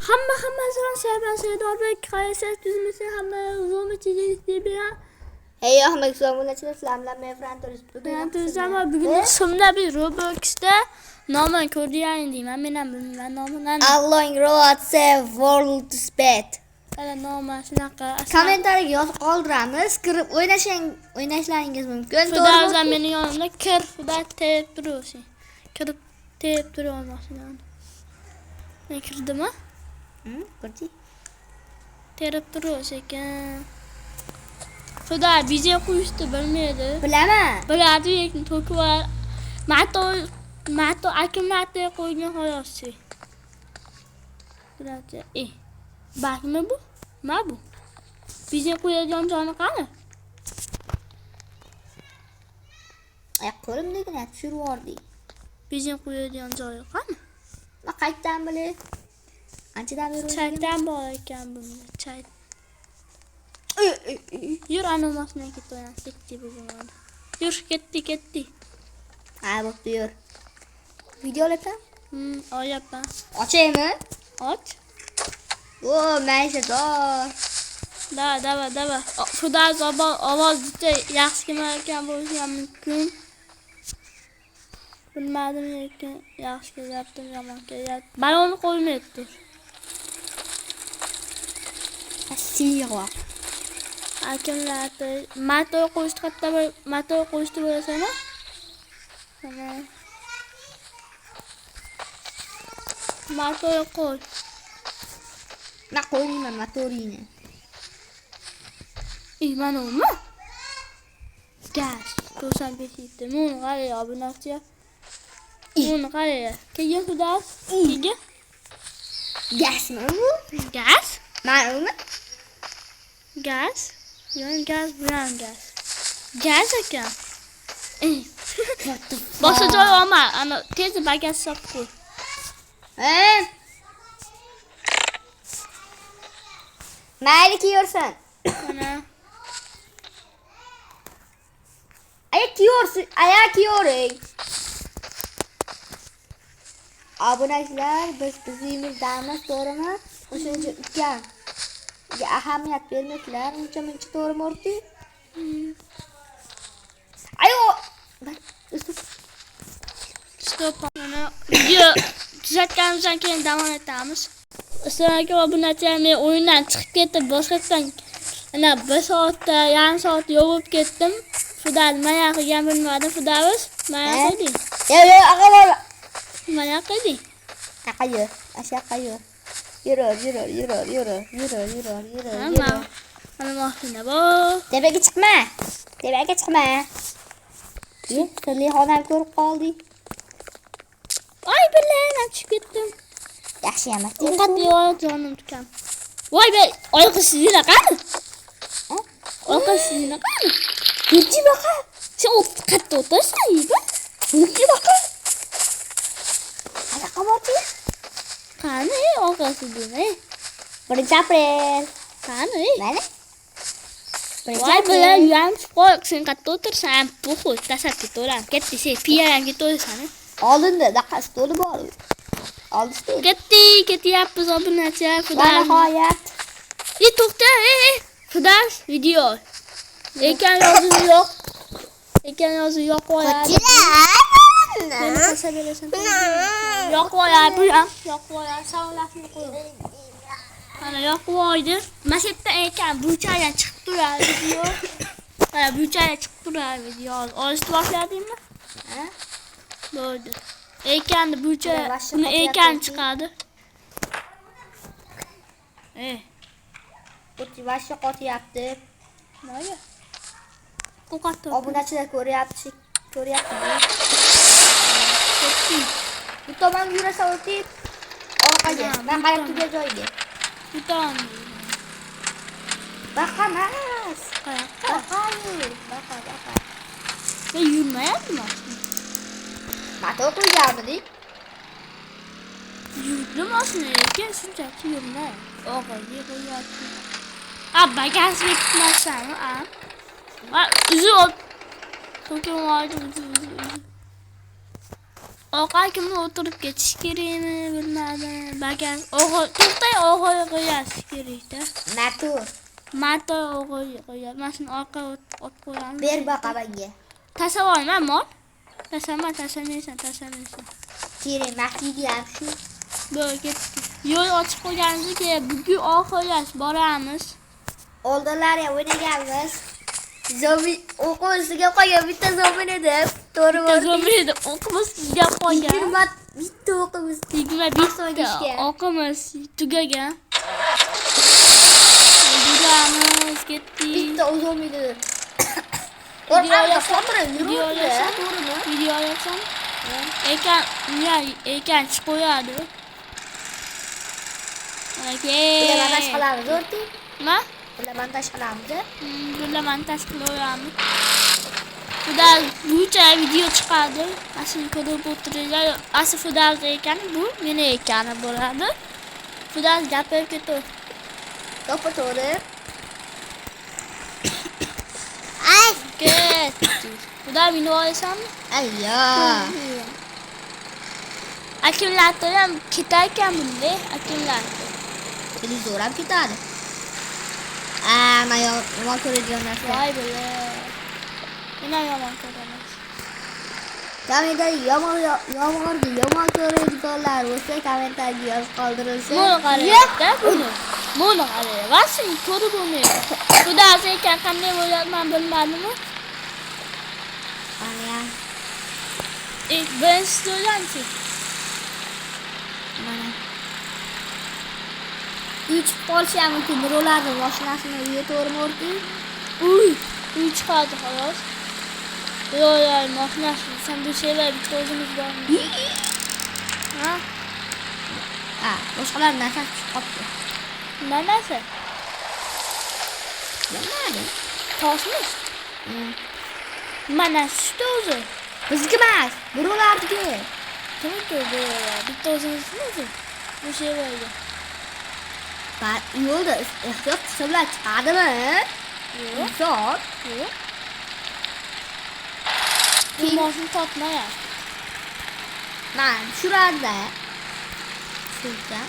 Hamma seven Sedorbek qaysiz tuzmisi hamma zo'mi chizib Hey Ahmet zo'munachilar sizlarga men Fran Turizama bugun shunda bir Robloxda nomini ko'rdiyaning deyman. Men ham bilmayman nomini. Alloh ro'atse World Bet. Ana nomi shunaqa. Kommentariyaga yozib qoldiramiz. Kirib o'ynashlaringiz mumkin. To'g'ri, mening yonimda kir xudo tep tursin. Kirib tep tura olmasman. Men kirdimmi? Kirdi. Terib turish ekan. Xudo bize qo'yishni bilmaydi. Bilaman. Biladi lekin to'ki var. Mato akamate qo'ygan xolos. Biladi. Bakmi bu? Ma bu? Bize qo'yadigan joyi qani? Qo'limdagina tushirib yubordi. Bize qo'yadigan joyi qani? Ma qayerdan bilay? Anchadan beri Chaydan bor ekan bunda. Chay. Yur animasyon ketdi ketdi bugun. Yur ketdi. Ha, bo'pti yur. Video olasam? Oyapman. Ochaymi? Och. O, maysador. Dava. Xudo ovoz juda yaxshi kelmayotgan bo'lishi ham mumkin. Bilmadim lekin yaxshi kelyapti, yomon kelyapti. Balonni qo'ymayapti. Siyro. Akamlarni mato qo'yishni qatta mato qo'yishni bo'lasana. Mana. Mato qo'y. Ma qo'ymayman motorini. Mana umi? Gaz. To'san besitdi. Mun qaraya obunachi. Mun qaraya. Keyin xudo. Keyin. Gazmi bu? Gaz? Mana umi? Gaz? Yo'q, gaz bilan gaz. Gaz ekan. Boshqa joy olma. Ana tez bagaj solib qo'y. Mayli kiyorsan. Mana. Ayak yoring. Obunachilar, biz bizimizdamiz, to'g'rimi? O'shancha ukam ahamiyat bermaslar, uncha-muncha to'g'rimi o'rti? Ayo! Stop. Mana video tuzatganimizdan keyin davom etamiz. Assalomu obunachilar, men o'yindan chiqib ketib, boshqatdan ana 1 soatda, yarim soat yo'lib ketdim. Xudo nima qilgan bilmadim, Xudomiz. Mana qilding. Yo'q, aqalol. Mana qilding. Aqayur, ashaqayur. Yur. Mana mashina bu. Tepaga chiqma. Sirli xonani ko'rib qoldik. Ay billahi, tushib ketdim. Yaxshi emas. Diqqat yo'q, jonim tukam. Voy be, oyqisizlar qani? Oyqisizlar qani? Yurchi baqa. Sen qayerda o'tirsan, yiba? Yurchi baqa. Ana qamoqchi. Qani, oyqisizlar. 1-Aprel. Qani? Mana. Voy bilan yam qo'y, sen qayerda o'tirsan? Puxu, tasatdi to'lan. Ketdi, sen piyalarga to'ysan. Oldinda daqa stoli bor. Oldida. Ketyapmiz obunachilar, Xudo. Nihoyat. To'xta, Xudo, video. Ekan yozuv yo'q. Qo'yadi. Meni qasabelasan. Yo'q qo'yadi bu ham. Yo'q qo'yadi, savlashni qo'y. Mana yo'q qo'ydi. Mashetda ekan buchadan chiqib turadi video. Mana buchadan chiqib turadi video. Olishni boshladingmi? Ha? Bo'ldi. Ekanni bucha, buni ekan chiqadi. Buti vashqa qotyapti. Nega? Qo'qatdi. Obunachilar ko'ryapti. Bu tomon yurasa o'tib, orqaga. Men qarab turgan joyga. Bu tomon. Baqamas. Baqa. Sen yurmayapsizmi? Mato qo'yganmidik? Yurdi mashina lekin shunchaki yurmay. Orqaga qo'yapti. Bagajga tutmasanmi, uzib. To'kin oldi, uzib. Orqa kimni o'tirib ketish kerakmi, bilmadim. Bagan to'xtay, o'g'il qo'yasiz kerakda. Motor o'g'il qo'yadi. Mana shuni orqa olib qo'yamiz. Ber baqa menga. Tasavvurman, mol. Tasamaysan. Kerak, maqsidi ham shu. Bo'l ketdik. Yo'l ochib qo'yganimizga bugun oxirlash boramiz. Oldinlar ham o'ynaganmiz. Zombi o'qimizga qo'ygan bitta zombi edi. To'g'ri bo'ldi. Zombi edi, o'qimiz gap qolgan. Bitta o'qimiz. 21 o'qimiz tugagan. Yuramiz, ketdik. Bitta zombi edi. Orqaga qo'tirib yuribdi. Video olasam. Ekan chiqo'yadi. Okey. Bular montaj qilamiz, o'rti. Nima? Bular montaj qilamiz. Bular montaj qilaveramiz. Xudo buncha video chiqadi. Asli ko'rib o'tiringlar. Asli Fudaz ekan, bu meni ekani bo'ladi. Fudaz gapirib ketur. To'g'ri. Ketdik. Xudo meni olasanmi? Ayyo. Akkumulyator ham ketar ekan bunday, akkumulyator. Televizor ham ketadi. Men yomon ko'radigan narsa. Voy bile. Meni yomon ko'raman. Kamida yomon ko'radiganlar bo'lsa, kommentarga yozib qoldirilsin. Buni qarayapti, buni. Buni qarayapti. Vasini ko'rib bo'lmaydi. Xudo ekan qanday bo'ladi men bilmadimmi? Mana. Birinchi to'lanchi. Mana. 3 Polsha mumkin ro'larni mashinasini uyga to'g'ri Uy, chiqadi xolos. Ro'lar mashinasi sen bu şeyler bitta o'zimiz bormi? Ha? Boshqalar narsa chiqib qopti. Nima narsa? Bilmadim. Toshmi? Mana shu o'zi. Bizniki emas, birovlarniki. Kimniki bu? Bitta o'zimizniki. Bu şeylerga. Yo'lda ehtiyot qilsa bilan chiqadimi? Yo'q. Yo'q. Kimoshni topmayapti. Men tushiradi. Shuncha.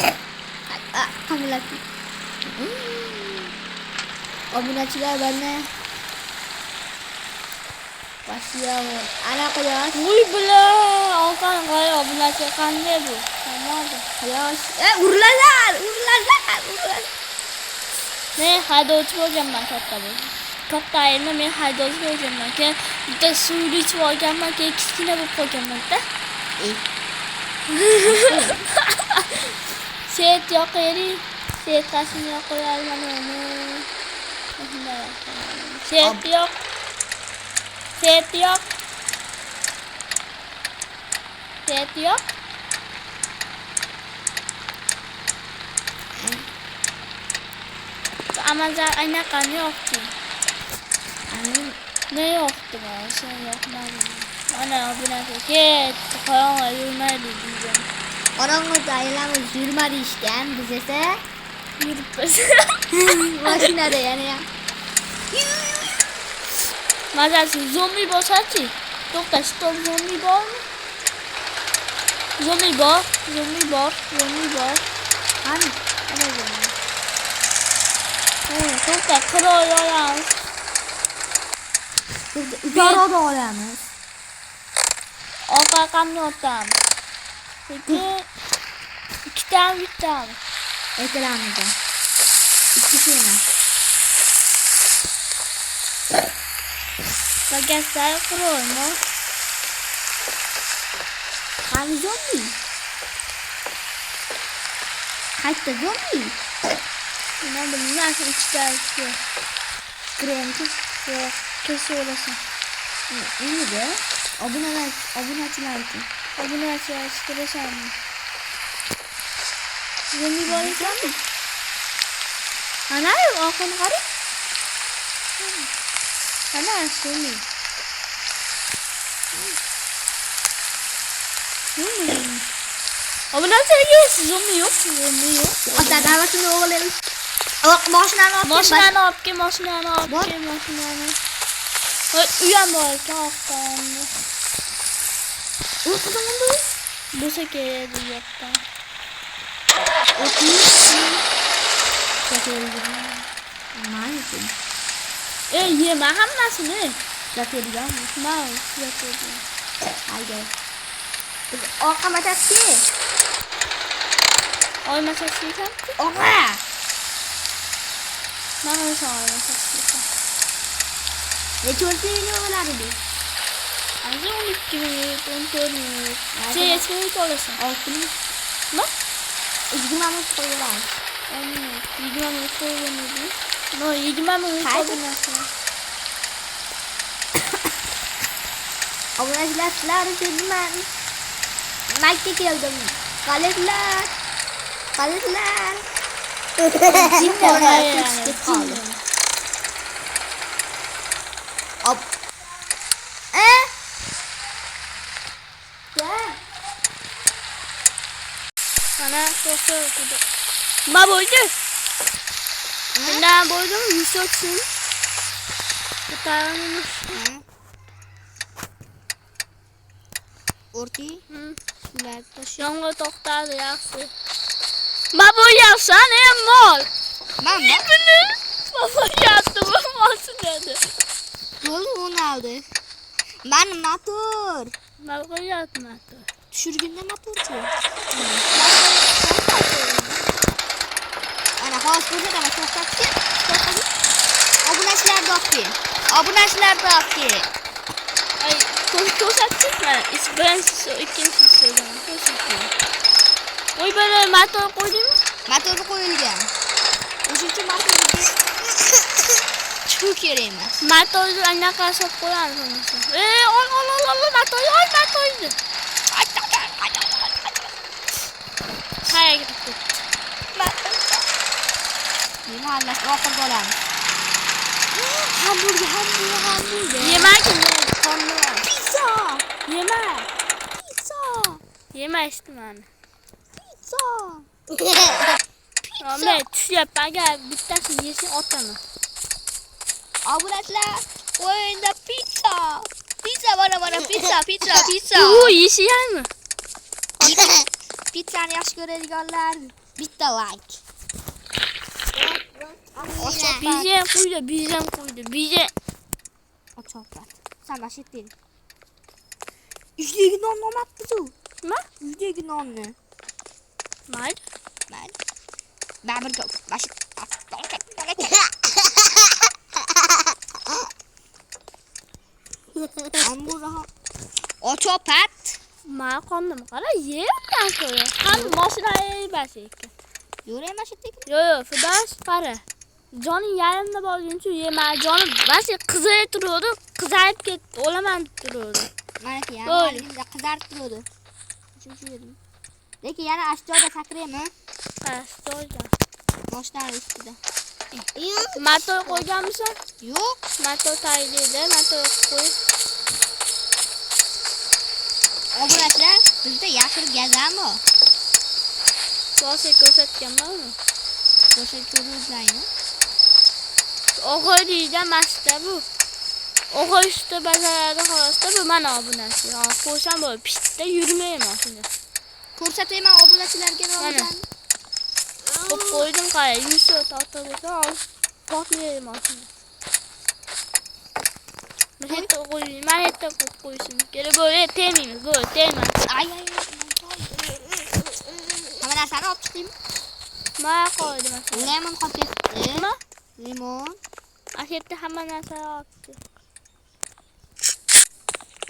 Qamilab. Obunachilar bana başlayalım. Ana quyosh. Uy bilan, oqan qo'y obunachi qanday bu? Tamam. Quyosh. Urlalar. Men haydovchi bo'lganman katta bu. Katta endi men haydovchi bo'lganman. Keyin bitta suvni ichib olganman, keyin kichkina bo'lib qolganman-da. Set yoqaylik. Set qasini yoqayman uni. Set yoq. Amazon anaqa yo'qdi. Ne yo'qdi mana sen yo'qmadi. Ana bunaqa ketdi, qorong'i yurmaydi degan. Qorong'ida aylanib yurma deyishgan, biz esa Yuribmiz. mashinada yana. Mazasi zombi bo'lsa-chi? To'xta, stop zombi bormi? Zombi bor. Qani? To'xta, qirol olamiz. Garoda olamiz. Orqa qamni o'tamiz. Ikkitami, bittami? Aytilamizda. Ikkisi emas. Bagaslar qirolmi? Qani zombi? Qayta zombi? Nima bilmayman, ichidagi. Kremki. Yo'q, kesib olasan. Endi obunachilar uchun. Obunachilar istirasanmi? Zombi bor ekanmi? Ana, oqini qarang. Ana, zombi. Obunachilarga zombi yo'q. Ota davatini o'g'irlaymiz. Mashinani olib kel. Mashinani olib kel. Voy, uyam bor ekan, oqdan. U Bo'lsa kerak bu yoqda. Yema hammasini. Gapirgan. Mana yo'q. Haydi. Biz orqa matasi. Olmasasizmi? Orqa. Mana o'sha olmasasizmi? Necha o'lchayni o'lardi? Hozir 12 minut, 14 minut. CS minut olasan. 6 minut. Nima? 20 minut qo'yiladi. 10 minut. 20 minut qo'yiladi. No, 20 minut qo'yiladi. Obunachilar sizlar uchun man makka keldim. Qaliklar. Op. Mana to'g'ri o'qidi. Nima bo'ldi? Bundan bo'ldim, yusotsin. Ko'tarilmish. O'rti. Ular to'sh. Yomg'ir to'xtadi, yaxshi. Nima bo'lyapsan, mol? Mana Buni bo'lyapti, bu mosinadi. gol Ronaldo. Mana motor. Nima bo'lyapti? Tushirganda motorchi. Ana hozir ko'rsataman, to'xtatdi. Obunachilar do'qi. Ay, ko'rsatdingmi? Birinchisi, ikkinchisidan ko'rsatdim. Voy, bana motor qo'ydingmi? Motori qo'yilgan. O'sha motorga chiqib kerak emas. Motorni anaqa solib qo'yamiz. Ol, motorni. Qayerga ketdi? Nimasi oxir bo'lamiz. Hamburger. Yemakin. Pizza. Yema ishtimani. Pizza. Men tushyapman, agar bittasini yesang otaman. Obunachilar, o'yinda pizza. Mana pizza. Yeyishingmi? Pizzani yaxshi ko'radiganlar bitta like. Bizem qo'ydi. Ochoplar. Sen başettin. Üzdeki non olmadı bu. Nima? Üzdeki nonni. Mayli. Ben bir başet. Hamburger. Ochopat. Ma qondim. Qara yeyapman ko'ra. Ham mashinaga yeybasak. Yo'rayman shetdik. Yo'q, Firdavs qara. Joning yarimda bo'lguncha yema. Jonim basi qizarib turadi. Qizarib ketdi. O'laman turadi. Mana ki ya. Qizarib turadi. Shuncha lekin yana ashjoda sakraymi? Ha, stoyda. Boshdan ustida. Motor qo'yganmisan? Yo'q. Motor taylaydi. Motor qo'y. Obunachilar, bizda yashil gazami? Boshqa ko'rsatganmanmi? Ko'rsatganingizlarni. O'g'irlikda mashta bu. O'g'irishda bajaradi xolosda bu mana obunasi. Ha, qo'ysam bo'lib pishda yurmayman shunda. Ko'rsatayman obunachilarga noldan. Qo'yib qo'ydim qay, yusuf tortadi. Portlayman shunda. Men hetta qo'yishim kerak. Bo'le temiymiz, bo'le tema. Ay. Hamma narsani olib chiqdim. Ma qo'ydim aslida. Lemon qotib. Nima? Limon. Ashetda hamma narsani olibdi.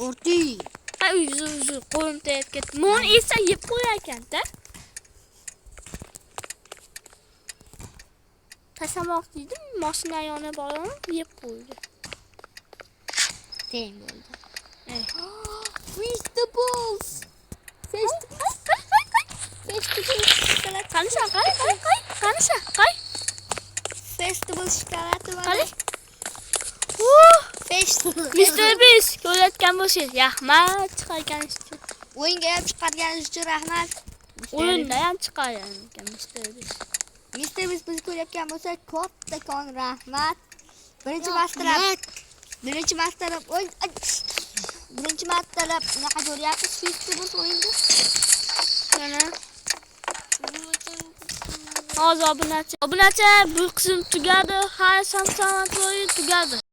O'rti. Ay, yuzi qo'lim tegib ketdi. Mon esa yeb qo'yar ekan-da. Tashamoq dedim, mashina yonib borib yeb qo'ydi. Teng bo'ldi. Vegetables. Qancha? Festival shokoladi bor. Qani? Festival. Mr. Beast ko'rayotgan bo'lsangiz, rahmat chiqarganingiz uchun. O'yinga ham chiqarganingiz uchun rahmat. O'yinda ham chiqargan ekan Mr. Beast. Mr. Beast bizni ko'rayotgan bo'lsa, kattakon rahmat. Birinchi master. O'y. birinchi martalab bunaqa ko'ryapmiz, Fistibus o'yinda. Mana. Hozir obunachi bu qism tugadi. Har Samsung o'yin tugadi.